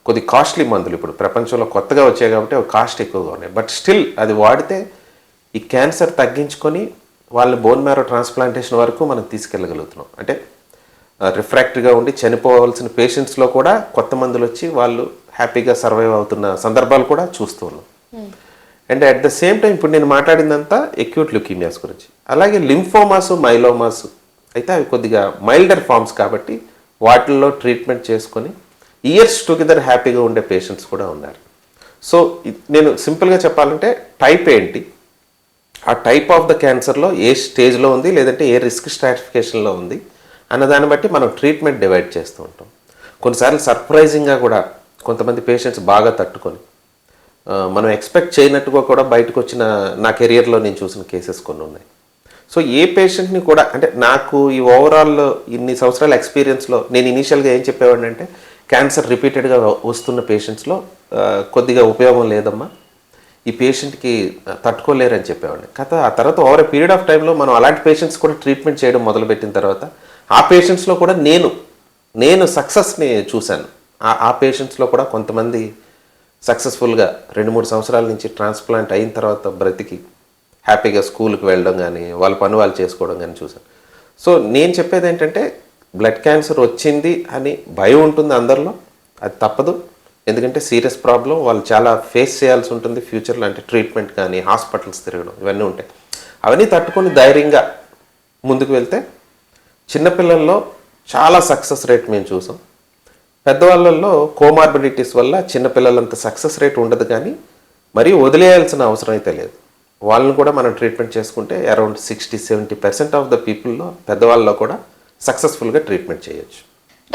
B: కొద్ది కాస్ట్లీ మందులు ఇప్పుడు ప్రపంచంలో కొత్తగా వచ్చాయి కాబట్టి అవి కాస్ట్ ఎక్కువగా ఉన్నాయి. బట్ స్టిల్ అది వాడితే ఈ క్యాన్సర్ తగ్గించుకొని వాళ్ళని బోన్ మ్యారో ట్రాన్స్ప్లాంటేషన్ వరకు మనం తీసుకెళ్ళగలుగుతున్నాం. అంటే రిఫ్రాక్టరీగా ఉండి చనిపోవాల్సిన పేషెంట్స్లో కూడా కొత్త మందులు వచ్చి వాళ్ళు హ్యాపీగా సర్వైవ్ అవుతున్న సందర్భాలు కూడా చూస్తూ ఉన్నాం. And at the same time ఇప్పుడు నేను మాట్లాడిందంతా ఎక్యూట్ ల్యూకేమియాస్ గురించి. అలాగే లింఫోమాస్, మైలోమాస్ అయితే అవి కొద్దిగా మైల్డర్ ఫార్మ్స్ కాబట్టి వాటిల్లో ట్రీట్మెంట్ చేసుకొని ఇయర్స్ టుగెదర్ హ్యాపీగా ఉండే పేషెంట్స్ కూడా ఉన్నారు. సో నేను సింపుల్గా చెప్పాలంటే టైప్ ఏంటి, ఆ టైప్ ఆఫ్ ద క్యాన్సర్లో ఏ స్టేజ్లో ఉంది, లేదంటే ఏ రిస్క్ స్ట్రాటిఫికేషన్లో ఉంది అన్నదాన్ని బట్టి మనం ట్రీట్మెంట్ డివైడ్ చేస్తూ ఉంటాం. కొన్నిసార్లు సర్ప్రైజింగ్గా కూడా కొంతమంది పేషెంట్స్ బాగా తట్టుకొని మనం ఎక్స్పెక్ట్ చేయనట్టుగా కూడా బయటకు వచ్చిన నా కెరియర్లో నేను చూసిన కేసెస్ కొన్ని ఉన్నాయి. సో ఏ పేషెంట్ని కూడా అంటే నాకు ఈ ఓవరాల్ ఇన్ని సంవత్సరాల ఎక్స్పీరియన్స్లో నేను ఇనీషియల్గా ఏం చెప్పేవాడిని అంటే క్యాన్సర్ రిపీటెడ్గా వస్తున్న పేషెంట్స్లో కొద్దిగా ఉపయోగం లేదమ్మా, ఈ పేషెంట్కి తట్టుకోలేరని చెప్పేవాడిని. ఆ తర్వాత ఓవర్ ఏ పీరియడ్ ఆఫ్ టైంలో మనం అలాంటి పేషెంట్స్ కూడా ట్రీట్మెంట్ చేయడం మొదలుపెట్టిన తర్వాత ఆ పేషెంట్స్లో కూడా నేను సక్సెస్ని చూశాను. ఆ పేషెంట్స్లో కూడా కొంతమంది సక్సెస్ఫుల్గా 2-3 సంవత్సరాల నుంచి ట్రాన్స్ప్లాంట్ అయిన తర్వాత బ్రతికి హ్యాపీగా స్కూల్కి వెళ్ళడం కానీ వాళ్ళ పని వాళ్ళు చేసుకోవడం కానీ చూశాను. సో నేను చెప్పేది ఏంటంటే బ్లడ్ క్యాన్సర్ వచ్చింది అని భయం ఉంటుంది అందరిలో, అది తప్పదు. ఎందుకంటే సీరియస్ ప్రాబ్లం, వాళ్ళు చాలా ఫేస్ చేయాల్సి ఉంటుంది ఫ్యూచర్లో. అంటే ట్రీట్మెంట్ కానీ హాస్పిటల్స్ తిరగడం ఇవన్నీ ఉంటాయి. అవన్నీ తట్టుకొని ధైర్యంగా ముందుకు వెళ్తే చిన్నపిల్లల్లో చాలా సక్సెస్ రేట్ మేము చూసాం. పెద్దవాళ్ళల్లో కోమార్బిడిటీస్ వల్ల చిన్నపిల్లలంత సక్సెస్ రేట్ ఉండదు, కానీ మరీ వదిలేయాల్సిన అవసరం అయితే లేదు. వాళ్ళని కూడా మనం ట్రీట్మెంట్ చేసుకుంటే అరౌండ్ 60-70% ఆఫ్ ద పీపుల్లో, పెద్దవాళ్ళలో కూడా సక్సెస్ఫుల్గా ట్రీట్మెంట్ చేయొచ్చు.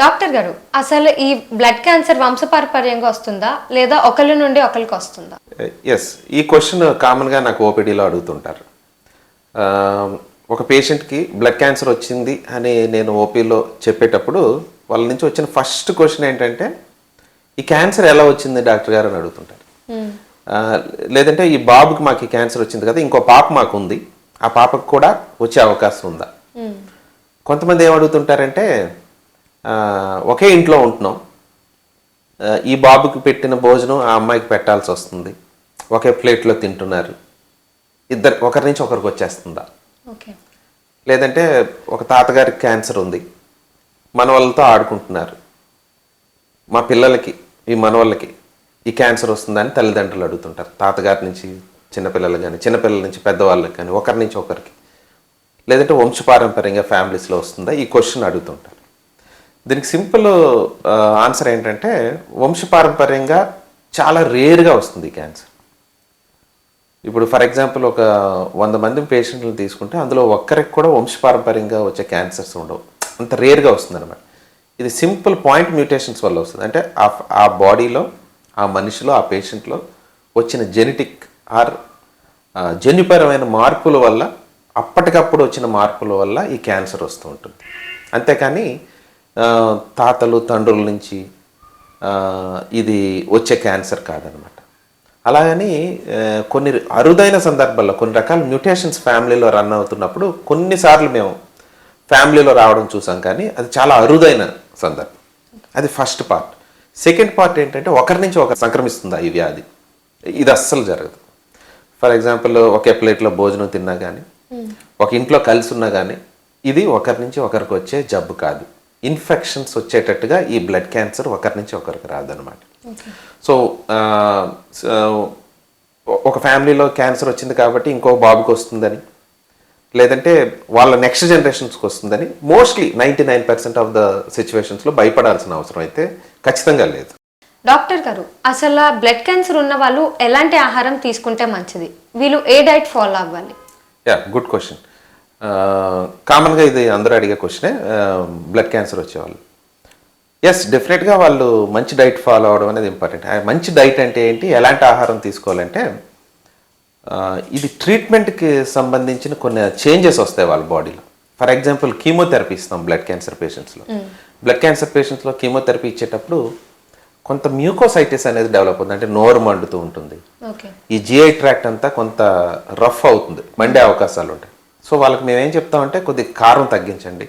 A: డాక్టర్ గారు, అసలు ఈ బ్లడ్ క్యాన్సర్ వంశపారంపర్యంగా వస్తుందా లేదా ఒకరి నుండి ఒకరికి వస్తుందా?
B: ఎస్, ఈ క్వశ్చన్ కామన్గా నాకు ఓపీడీలో అడుగుతుంటారు. ఒక పేషెంట్కి బ్లడ్ క్యాన్సర్ వచ్చింది అని నేను ఓపీలో చెప్పేటప్పుడు వాళ్ళ నుంచి వచ్చిన ఫస్ట్ క్వశ్చన్ ఏంటంటే, ఈ క్యాన్సర్ ఎలా వచ్చింది డాక్టర్ గారు అని అడుగుతుంటారు. లేదంటే ఈ బాబుకి మాకు ఈ క్యాన్సర్ వచ్చింది కదా, ఇంకో పాప మాకు ఉంది, ఆ పాపకు కూడా వచ్చే అవకాశం ఉందా? కొంతమంది ఏమడుగుతుంటారంటే, ఒకే ఇంట్లో ఉంటున్నాం, ఈ బాబుకి పెట్టిన భోజనం ఆ అమ్మాయికి పెట్టాల్సి వస్తుంది, ఒకే ప్లేట్లో తింటున్నారు, ఒకరి నుంచి ఒకరికి వచ్చేస్తుందా? లేదంటే ఒక తాతగారికి క్యాన్సర్ ఉంది, మనవాళ్ళతో ఆడుకుంటున్నారు, మా పిల్లలకి ఈ మనవాళ్ళకి ఈ క్యాన్సర్ వస్తుందని తల్లిదండ్రులు అడుగుతుంటారు. తాతగారి నుంచి చిన్నపిల్లలు కానీ, చిన్నపిల్లల నుంచి పెద్దవాళ్ళకి కానీ, ఒకరి నుంచి ఒకరికి. లేదంటే వంశపారంపర్యంగా ఫ్యామిలీస్లో వస్తుందా? ఈ క్వశ్చన్ అడుగుతుంటారు. దీనికి సింపుల్ ఆన్సర్ ఏంటంటే, వంశపారంపర్యంగా చాలా రేర్గా వస్తుంది క్యాన్సర్. ఇప్పుడు ఫర్ ఎగ్జాంపుల్ ఒక 100 మంది పేషెంట్లు తీసుకుంటే అందులో ఒక్కరికి కూడా వంశపారంపర్యంగా వచ్చే క్యాన్సర్స్ ఉండవు, అంత రేర్గా వస్తుంది అనమాట. ఇది సింపుల్ పాయింట్ మ్యూటేషన్స్ వల్ల వస్తుంది. అంటే ఆ బాడీలో, ఆ మనిషిలో, ఆ పేషెంట్లో వచ్చిన జెనెటిక్ ఆర్ జన్యుపరమైన మార్పుల వల్ల, అప్పటికప్పుడు వచ్చిన మార్పుల వల్ల ఈ క్యాన్సర్ వస్తూ ఉంటుంది. అంతేకాని తాతలు తండ్రుల నుంచి ఇది వచ్చే క్యాన్సర్ కాదనమాట. అలాగని కొన్ని అరుదైన సందర్భాల్లో కొన్ని రకాల మ్యూటేషన్స్ ఫ్యామిలీలో రన్ అవుతున్నప్పుడు కొన్నిసార్లు మేము ఫ్యామిలీలో రావడం చూసాం, కానీ అది చాలా అరుదైన సందర్భం. అది ఫస్ట్ పార్ట్. సెకండ్ పార్ట్ ఏంటంటే, ఒకరి నుంచి ఒకరు సంక్రమిస్తుందా ఈ వ్యాధి? ఇది అస్సలు జరగదు. ఫర్ ఎగ్జాంపుల్ ఒకే ప్లేట్లో భోజనం తిన్నా కానీ, ఒక ఇంట్లో కలిసి ఉన్నా కానీ, ఇది ఒకరి నుంచి ఒకరికి వచ్చే జబ్బు కాదు. ఇన్ఫెక్షన్స్ వచ్చేటట్టుగా ఈ బ్లడ్ క్యాన్సర్ ఒకరి నుంచి ఒకరికి రాదనమాట. సో ఒక ఫ్యామిలీలో క్యాన్సర్ వచ్చింది కాబట్టి ఇంకో బాబుకి వస్తుందని, లేదంటే వాళ్ళ నెక్స్ట్ జనరేషన్స్కి వస్తుందని మోస్ట్లీ 99% ఆఫ్ ద సిచ్యువేషన్స్లో భయపడాల్సిన అవసరం అయితే ఖచ్చితంగా లేదు.
A: డాక్టర్ గారు, అసలు బ్లడ్ క్యాన్సర్ ఉన్న వాళ్ళు ఎలాంటి ఆహారం తీసుకుంటే మంచిది? వీళ్ళు ఏ డైట్ ఫాలో అవ్వాలి?
B: Good question. కామన్గా ఇది అందరూ అడిగే క్వశ్చనే, బ్లడ్ క్యాన్సర్ వచ్చేవాళ్ళు. ఎస్, డెఫినెట్గా వాళ్ళు మంచి డైట్ ఫాలో అవడం అనేది ఇంపార్టెంట్. మంచి డైట్ అంటే ఏంటి, ఎలాంటి ఆహారం తీసుకోవాలంటే, ఇది ట్రీట్మెంట్కి సంబంధించిన కొన్ని చేంజెస్ వస్తాయి వాళ్ళ బాడీలో. ఫర్ ఎగ్జాంపుల్ కీమోథెరపీ ఇస్తాం బ్లడ్ క్యాన్సర్ పేషెంట్స్లో. బ్లడ్ క్యాన్సర్ పేషెంట్స్లో కీమోథెరపీ ఇచ్చేటప్పుడు కొంత మ్యూకోసైటిస్ అనేది డెవలప్ అవుతుంది, అంటే నోరు మండుతూ ఉంటుంది. ఈ జిఐ ట్రాక్ట్ అంతా కొంత రఫ్ అవుతుంది, మండే అవకాశాలు ఉంటాయి. సో వాళ్ళకి మేమేం చెప్తామంటే, కొద్దిగా కారం తగ్గించండి,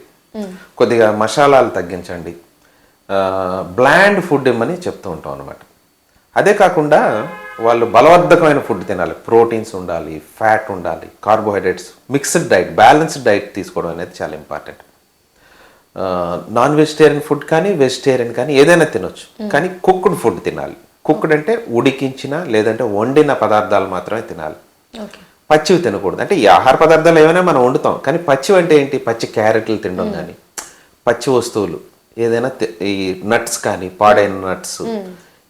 B: కొద్దిగా మసాలాలు తగ్గించండి, బ్లాండ్ ఫుడ్ ఇమ్మని చెప్తూ ఉంటాం అనమాట. అదే కాకుండా వాళ్ళు బలవర్ధకమైన ఫుడ్ తినాలి, ప్రోటీన్స్ ఉండాలి, ఫ్యాట్ ఉండాలి, carbohydrates, mixed diet, balanced diet తీసుకోవడం అనేది చాలా ఇంపార్టెంట్. నాన్ వెజిటేరియన్ ఫుడ్ కానీ వెజిటేరియన్ కానీ ఏదైనా తినొచ్చు, కానీ కుక్డ్ ఫుడ్ తినాలి. కుక్డ్ అంటే ఉడికించిన లేదంటే వండిన పదార్థాలు మాత్రమే తినాలి, పచ్చివి తినకూడదు. అంటే ఈ ఆహార పదార్థాలు ఏమైనా మనం వండుతాం, కానీ పచ్చివి అంటే ఏంటి, పచ్చి క్యారెట్లు తినడం కానీ, పచ్చి వస్తువులు ఏదైనా, ఈ నట్స్ కానీ, పాడైన నట్స్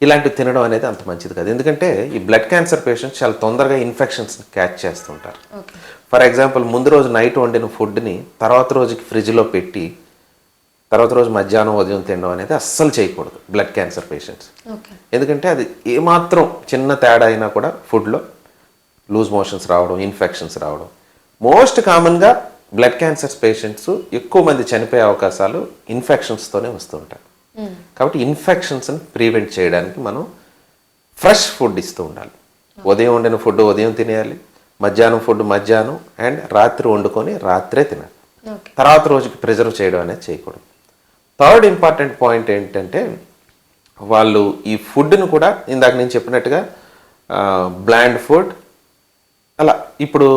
B: ఇలాంటివి తినడం అనేది అంత మంచిది కాదు. ఎందుకంటే ఈ బ్లడ్ క్యాన్సర్ పేషెంట్స్ చాలా తొందరగా ఇన్ఫెక్షన్స్ క్యాచ్ చేస్తుంటారు. ఫర్ ఎగ్జాంపుల్ ముందు రోజు నైట్ వండిన ఫుడ్ని తర్వాత రోజుకి ఫ్రిడ్జ్లో పెట్టి తర్వాత రోజు మధ్యాహ్నం ఉదయం తినడం అనేది అస్సలు చేయకూడదు బ్లడ్ క్యాన్సర్ పేషెంట్స్. ఎందుకంటే అది ఏమాత్రం చిన్న తేడా అయినా కూడా ఫుడ్లో లూజ్ మోషన్స్ రావడం, ఇన్ఫెక్షన్స్ రావడం. మోస్ట్ కామన్గా బ్లడ్ క్యాన్సర్ పేషెంట్స్ ఎక్కువ మంది చనిపోయే అవకాశాలు ఇన్ఫెక్షన్స్తోనే వస్తుంటాయి. కాబట్టి ఇన్ఫెక్షన్స్ని ప్రివెంట్ చేయడానికి మనం ఫ్రెష్ ఫుడ్ ఇస్తూ ఉండాలి. ఉదయం వండిన ఫుడ్ ఉదయం తినేయాలి, మధ్యాహ్నం ఫుడ్ మధ్యాహ్నం, అండ్ రాత్రి వండుకొని రాత్రే తినాలి. తర్వాత రోజుకి ప్రిజర్వ్ చేయడం అనేది చేయకూడదు. థర్డ్ ఇంపార్టెంట్ పాయింట్ ఏంటంటే, వాళ్ళు ఈ ఫుడ్ని కూడా ఇందాక నేను చెప్పినట్టుగా బ్లాండ్ ఫుడ్, అలా ఇప్పుడు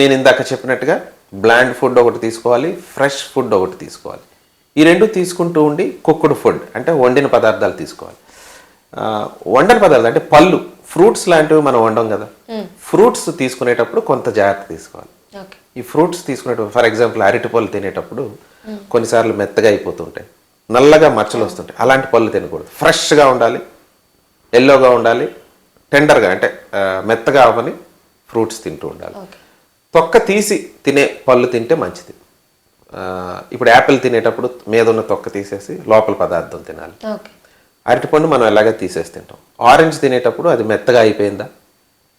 B: నేను ఇందాక చెప్పినట్టుగా బ్లాండ్ ఫుడ్ ఒకటి తీసుకోవాలి, ఫ్రెష్ ఫుడ్ ఒకటి తీసుకోవాలి. ఈ రెండు తీసుకుంటూ ఉండి కుక్డ్ ఫుడ్ అంటే వండిన పదార్థాలు తీసుకోవాలి. వండని పదార్థాలు అంటే పళ్ళు, ఫ్రూట్స్ లాంటివి మనం వండం కదా, ఫ్రూట్స్ తీసుకునేటప్పుడు కొంత జాగ్రత్త తీసుకోవాలి. ఈ ఫ్రూట్స్ తీసుకునేటప్పుడు ఫర్ ఎగ్జాంపుల్ అరటిపళ్ళు తినేటప్పుడు కొన్నిసార్లు మెత్తగా అయిపోతుంటాయి, నల్లగా మచ్చలు వస్తుంటాయి. అలాంటి పళ్ళు తినకూడదు. ఫ్రెష్గా ఉండాలి, ఎల్లోగా ఉండాలి, టెండర్గా అంటే మెత్తగా అవ్వని ఫ్రూట్స్ తింటూ ఉండాలి. తొక్క తీసి తినే పళ్ళు తింటే మంచిది. ఇప్పుడు యాపిల్ తినేటప్పుడు మీద ఉన్న తొక్క తీసేసి లోపల పదార్థం తినాలి. అరటిపండు మనం ఎలాగే తీసేసి తింటాం. ఆరెంజ్ తినేటప్పుడు అది మెత్తగా అయిపోయిందా,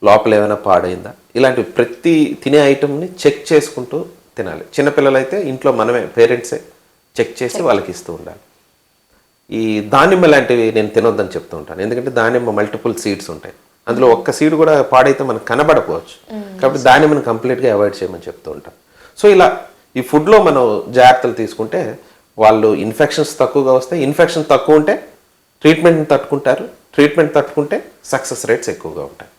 B: లోపల ఏమైనా పాడైందా, ఇలాంటి ప్రతి తినే ఐటమ్ని చెక్ చేసుకుంటూ తినాలి. చిన్నపిల్లలైతే ఇంట్లో మనమే పేరెంట్సే చెక్ చేసి వాళ్ళకి ఇస్తూ ఉండాలి. ఈ దానిమ్మ లాంటివి నేను తినొద్దని చెప్తూ ఉంటాను. ఎందుకంటే దానిమ్మ మల్టిపుల్ సీడ్స్ ఉంటాయి, అందులో ఒక్క సీడ్ కూడా పాడైతే మనకు కనబడకపోవచ్చు. కాబట్టి దానిమ్మను కంప్లీట్గా అవాయిడ్ చేయమని చెప్తూ ఉంటాను. సో ఇలా ఈ ఫుడ్లో మనం జాగ్రత్తలు తీసుకుంటే వాళ్ళు ఇన్ఫెక్షన్స్ తక్కువగా వస్తాయి. ఇన్ఫెక్షన్ తక్కువ ఉంటే ట్రీట్మెంట్ని తట్టుకుంటారు, ట్రీట్మెంట్ తట్టుకుంటే సక్సెస్ రేట్స్ ఎక్కువగా ఉంటాయి.